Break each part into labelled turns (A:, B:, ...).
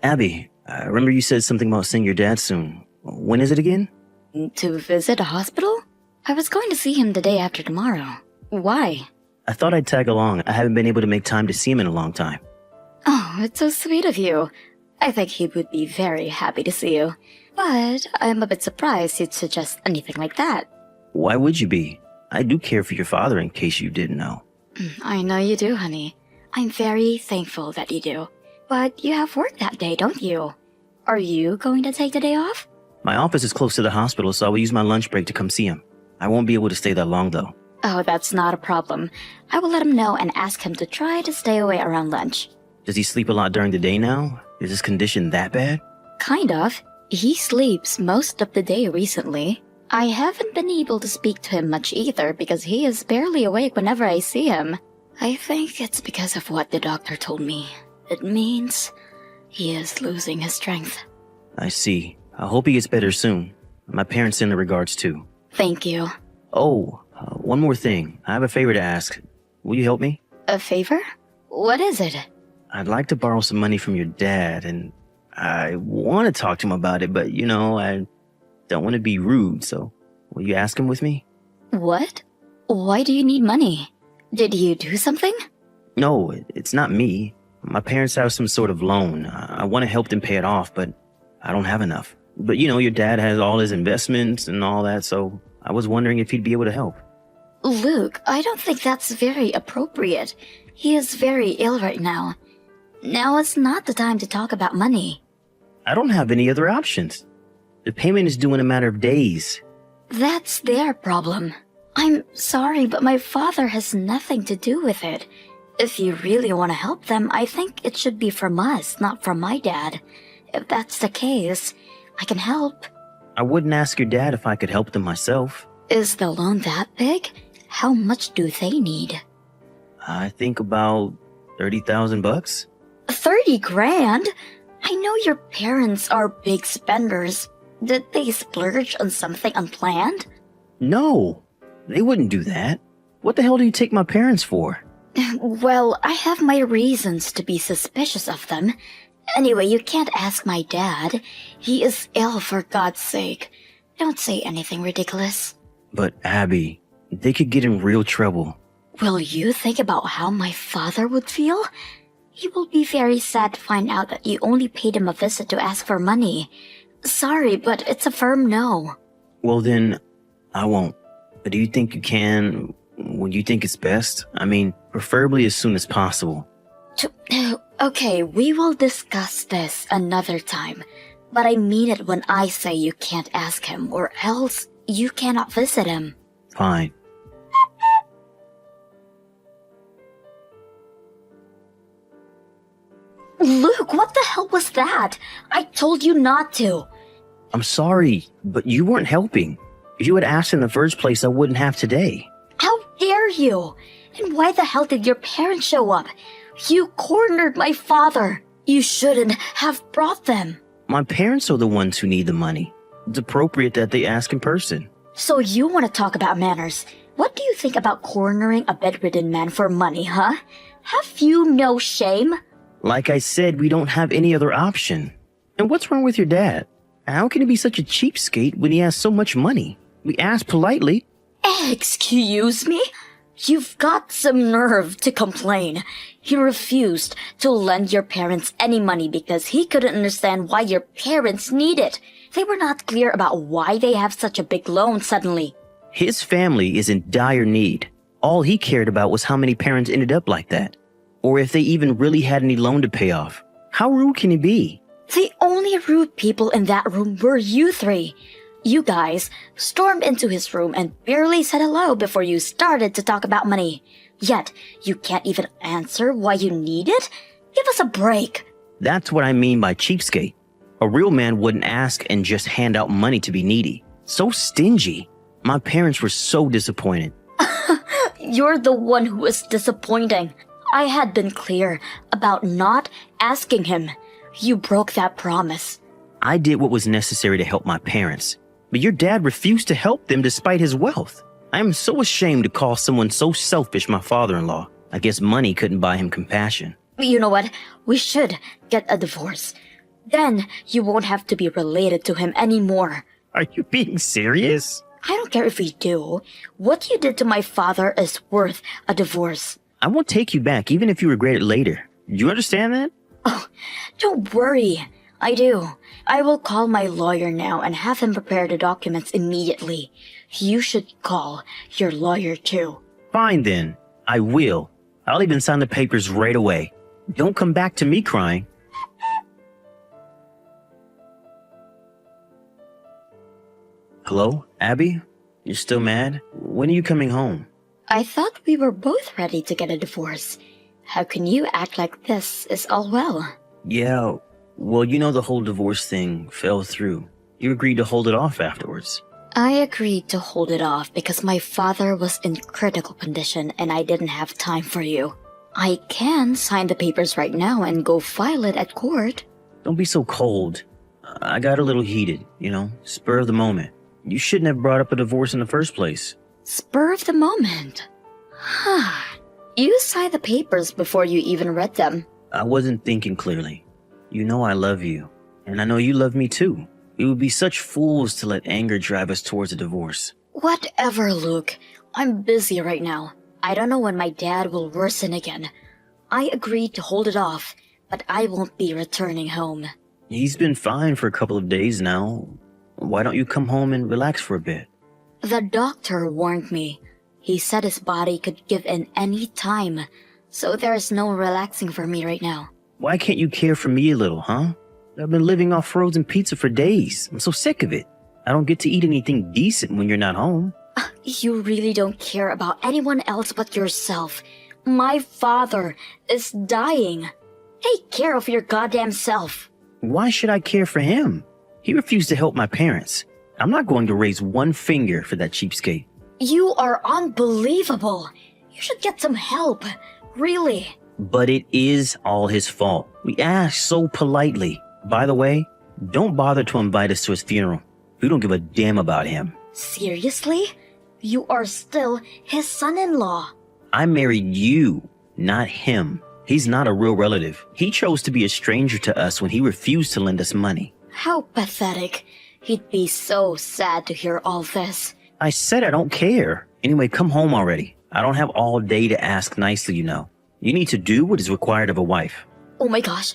A: Abby, I remember you said something about seeing your dad soon. When is it again?
B: To visit a hospital? I was going to see him the day after tomorrow. Why?
A: I thought I'd tag along. I haven't been able to make time to see him in a long time.
B: Oh, it's so sweet of you. I think he would be very happy to see you. But I'm a bit surprised you'd suggest anything like that.
A: Why would you be? I do care for your father in case you didn't know.
B: I know you do, honey. I'm very thankful that you do. But you have work that day, don't you? Are you going to take the day off?
A: My office is close to the hospital, so I will use my lunch break to come see him. I won't be able to stay that long, though.
B: Oh, that's not a problem. I will let him know and ask him to try to stay away around lunch.
A: Does he sleep a lot during the day now? Is his condition that bad?
B: Kind of. He sleeps most of the day recently. I haven't been able to speak to him much either because he is barely awake whenever I see him. I think it's because of what the doctor told me. It means he is losing his strength.
A: I see. I hope he gets better soon. My parents send their regards too.
B: Thank you.
A: Oh, one more thing. I have a favor to ask. Will you help me?
B: A favor? What is it?
A: I'd like to borrow some money from your dad, and I want to talk to him about it, but I don't want to be rude, so will you ask him with me?
B: What? Why do you need money? Did you do something?
A: No, it's not me. My parents have some sort of loan. I want to help them pay it off, but I don't have enough. But your dad has all his investments and all that, so I was wondering if he'd be able to help.
B: Luke, I don't think that's very appropriate. He is very ill right now. Now is not the time to talk about money.
A: I don't have any other options. The payment is due in a matter of days.
B: That's their problem. I'm sorry, but my father has nothing to do with it. If you really want to help them, I think it should be from us, not from my dad. If that's the case, I can help.
A: I wouldn't ask your dad if I could help them myself.
B: Is the loan that big? How much do they need?
A: I think about $30,000.
B: 30 grand? I know your parents are big spenders. Did they splurge on something unplanned?
A: No, they wouldn't do that. What the hell do you take my parents for?
B: Well, I have my reasons to be suspicious of them. Anyway, you can't ask my dad. He is ill, for God's sake. Don't say anything ridiculous.
A: But Abby, they could get in real trouble.
B: Will you think about how my father would feel? He will be very sad to find out that you only paid him a visit to ask for money. Sorry, but it's a firm no.
A: Well then, I won't. But do you think you can? Would you think it's best? I mean, preferably as soon as possible.
B: Okay, we will discuss this another time. But I mean it when I say you can't ask him, or else you cannot visit him.
A: Fine.
B: Luke, what the hell was that? I told you not to.
A: I'm sorry, but you weren't helping. If you had asked in the first place, I wouldn't have today.
B: How dare you? And why the hell did your parents show up? You cornered my father. You shouldn't have brought them.
A: My parents are the ones who need the money. It's appropriate that they ask in person.
B: So you want to talk about manners? What do you think about cornering a bedridden man for money, huh? Have you no shame?
A: Like I said, we don't have any other option. And what's wrong with your dad? How can he be such a cheapskate when he has so much money? We asked politely.
B: Excuse me? You've got some nerve to complain. He refused to lend your parents any money because he couldn't understand why your parents need it. They were not clear about why they have such a big loan suddenly.
A: His family is in dire need. All he cared about was how many parents ended up like that. Or if they even really had any loan to pay off. How rude can he be?
B: The only rude people in that room were you three. You guys stormed into his room and barely said hello before you started to talk about money. Yet, you can't even answer why you need it? Give us a break.
A: That's what I mean by cheapskate. A real man wouldn't ask and just hand out money to be needy. So stingy. My parents were so disappointed.
B: You're the one who is disappointing. I had been clear about not asking him. You broke that promise.
A: I did what was necessary to help my parents. But your dad refused to help them despite his wealth. I am so ashamed to call someone so selfish my father-in-law. I guess money couldn't buy him compassion.
B: You know what? We should get a divorce. Then you won't have to be related to him anymore.
A: Are you being serious?
B: I don't care if you do. What you did to my father is worth a divorce.
A: I won't take you back, even if you regret it later. You understand that?
B: Oh, don't worry. I do. I will call my lawyer now and have him prepare the documents immediately. You should call your lawyer too.
A: Fine then. I will. I'll even sign the papers right away. Don't come back to me crying. Hello, Abby? You're still mad? When are you coming home?
B: I thought we were both ready to get a divorce. How can you act like this is all well?
A: Yeah, well, you know the whole divorce thing fell through. You agreed to hold it off afterwards.
B: I agreed to hold it off because my father was in critical condition and I didn't have time for you. I can sign the papers right now and go file it at court.
A: Don't be so cold. I got a little heated, spur of the moment. You shouldn't have brought up a divorce in the first place.
B: Spur of the moment? You signed the papers before you even read them.
A: I wasn't thinking clearly. You know I love you, and I know you love me too. We would be such fools to let anger drive us towards a divorce.
B: Whatever, Luke. I'm busy right now. I don't know when my dad will worsen again. I agreed to hold it off, but I won't be returning home.
A: He's been fine for a couple of days now. Why don't you come home and relax for a bit?
B: The doctor warned me. He said his body could give in any time, so there's no relaxing for me right now.
A: Why can't you care for me a little, huh? I've been living off frozen pizza for days. I'm so sick of it. I don't get to eat anything decent when you're not home.
B: You really don't care about anyone else but yourself. My father is dying. Take care of your goddamn self.
A: Why should I care for him? He refused to help my parents. I'm not going to raise one finger for that cheapskate.
B: You are unbelievable. You should get some help. Really.
A: But it is all his fault. We asked so politely. By the way, don't bother to invite us to his funeral. We don't give a damn about him.
B: Seriously? You are still his son-in-law.
A: I married you, not him. He's not a real relative. He chose to be a stranger to us when he refused to lend us money.
B: How pathetic. He'd be so sad to hear all this.
A: I said I don't care. Anyway, come home already. I don't have all day to ask nicely, You need to do what is required of a wife.
B: Oh my gosh,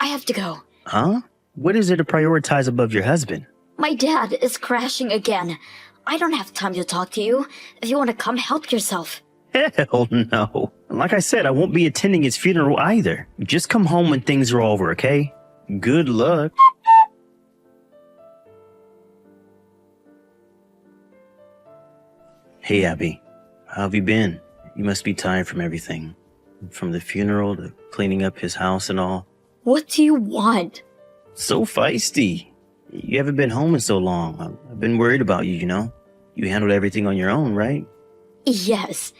B: I have to go.
A: Huh? What is it to prioritize above your husband?
B: My dad is crashing again. I don't have time to talk to you. If you want to come, help yourself.
A: Hell no. Like I said, I won't be attending his funeral either. Just come home when things are over, okay? Good luck. Hey, Abby. How have you been? You must be tired from everything. From the funeral to cleaning up his house and all.
B: What do you want?
A: So feisty. You haven't been home in so long. I've been worried about you, You handled everything on your own, right?
B: Yes,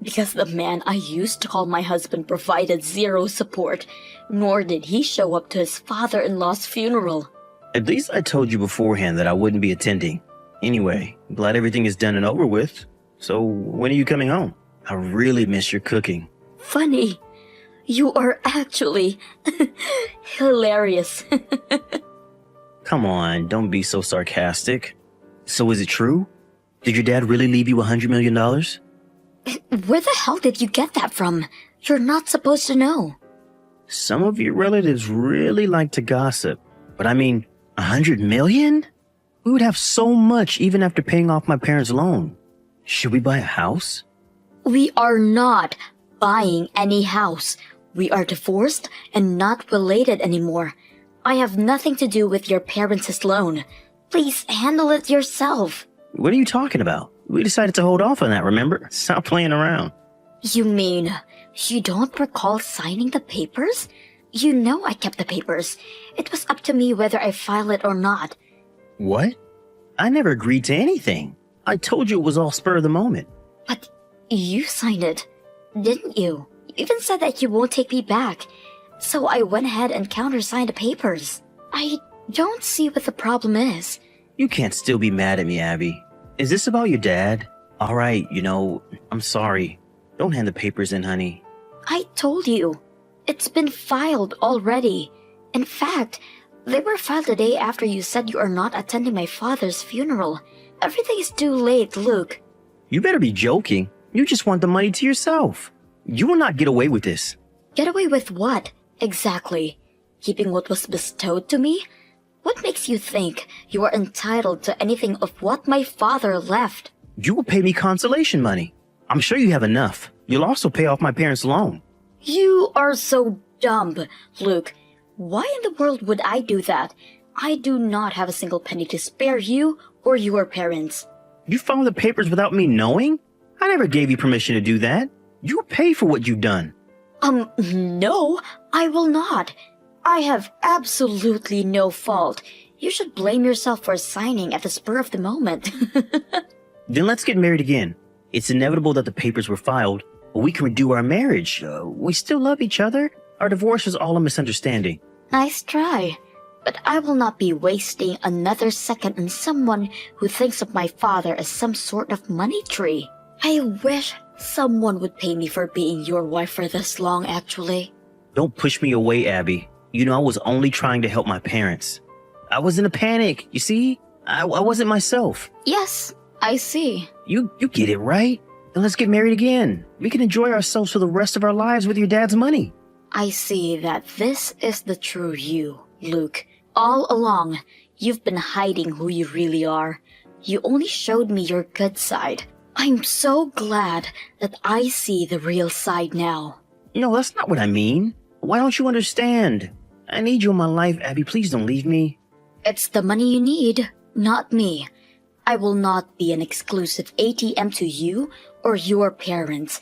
B: because the man I used to call my husband provided zero support, nor did he show up to his father-in-law's funeral.
A: At least I told you beforehand that I wouldn't be attending. Anyway, glad everything is done and over with. So, when are you coming home? I really miss your cooking.
B: Funny. You are actually hilarious.
A: Come on, don't be so sarcastic. So is it true? Did your dad really leave you $100 million?
B: Where the hell did you get that from? You're not supposed to know.
A: Some of your relatives really like to gossip. But I mean, $100 million? We would have so much even after paying off my parents' loan. Should we buy a house?
B: We are not buying any house. We are divorced and not related anymore. I have nothing to do with your parents' loan. Please handle it yourself.
A: What are you talking about? We decided to hold off on that, remember? Stop playing around.
B: You mean you don't recall signing the papers? You know I kept the papers. It was up to me whether I file it or not.
A: What? I never agreed to anything. I told you it was all spur of the moment.
B: But you signed it, didn't you? You even said that you won't take me back. So I went ahead and countersigned the papers. I don't see what the problem is.
A: You can't still be mad at me, Abby. Is this about your dad? All right, I'm sorry. Don't hand the papers in, honey.
B: I told you. It's been filed already. In fact, They were filed the day after you said you are not attending my father's funeral. Everything is too late, Luke.
A: You better be joking. You just want the money to yourself. You will not get away with this.
B: Get away with what, exactly? Keeping what was bestowed to me? What makes you think you are entitled to anything of what my father left?
A: You will pay me consolation money. I'm sure you have enough. You'll also pay off my parents' loan.
B: You are so dumb, Luke. Why in the world would I do that? I do not have a single penny to spare you or your parents.
A: You filed the papers without me knowing? I never gave you permission to do that. You pay for what you've done.
B: No, I will not. I have absolutely no fault. You should blame yourself for signing at the spur of the moment.
A: Then let's get married again. It's inevitable that the papers were filed, but we can redo our marriage. We still love each other. Our divorce was all a misunderstanding.
B: Nice try. But I will not be wasting another second on someone who thinks of my father as some sort of money tree. I wish someone would pay me for being your wife for this long, actually.
A: Don't push me away, Abby. You know I was only trying to help my parents. I was in a panic, you see? I wasn't myself.
B: Yes, I see.
A: You get it, right? Then let's get married again. We can enjoy ourselves for the rest of our lives with your dad's money.
B: I see that this is the true you, Luke. All along, you've been hiding who you really are. You only showed me your good side. I'm so glad that I see the real side now.
A: No, that's not what I mean. Why don't you understand? I need you in my life, Abby. Please don't leave me.
B: It's the money you need, not me. I will not be an exclusive ATM to you or your parents.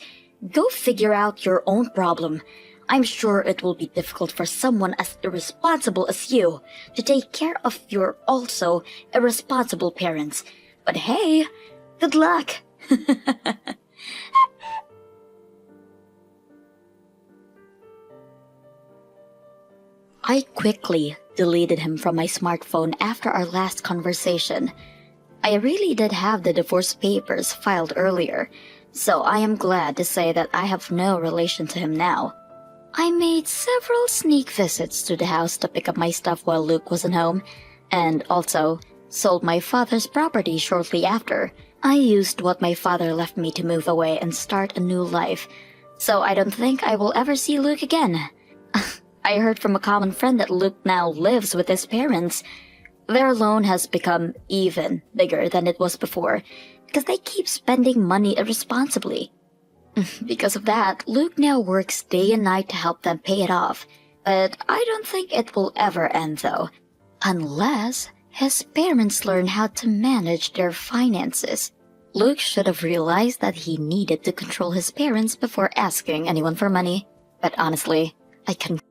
B: Go figure out your own problem. I'm sure it will be difficult for someone as irresponsible as you to take care of your also irresponsible parents. But hey, good luck! I quickly deleted him from my smartphone after our last conversation. I really did have the divorce papers filed earlier, so I am glad to say that I have no relation to him now. I made several sneak visits to the house to pick up my stuff while Luke wasn't home, and also sold my father's property shortly after. I used what my father left me to move away and start a new life, so I don't think I will ever see Luke again. I heard from a common friend that Luke now lives with his parents. Their loan has become even bigger than it was before, because they keep spending money irresponsibly. Because of that, Luke now works day and night to help them pay it off. But I don't think it will ever end though. Unless his parents learn how to manage their finances. Luke should have realized that he needed to control his parents before asking anyone for money. But honestly, I couldn't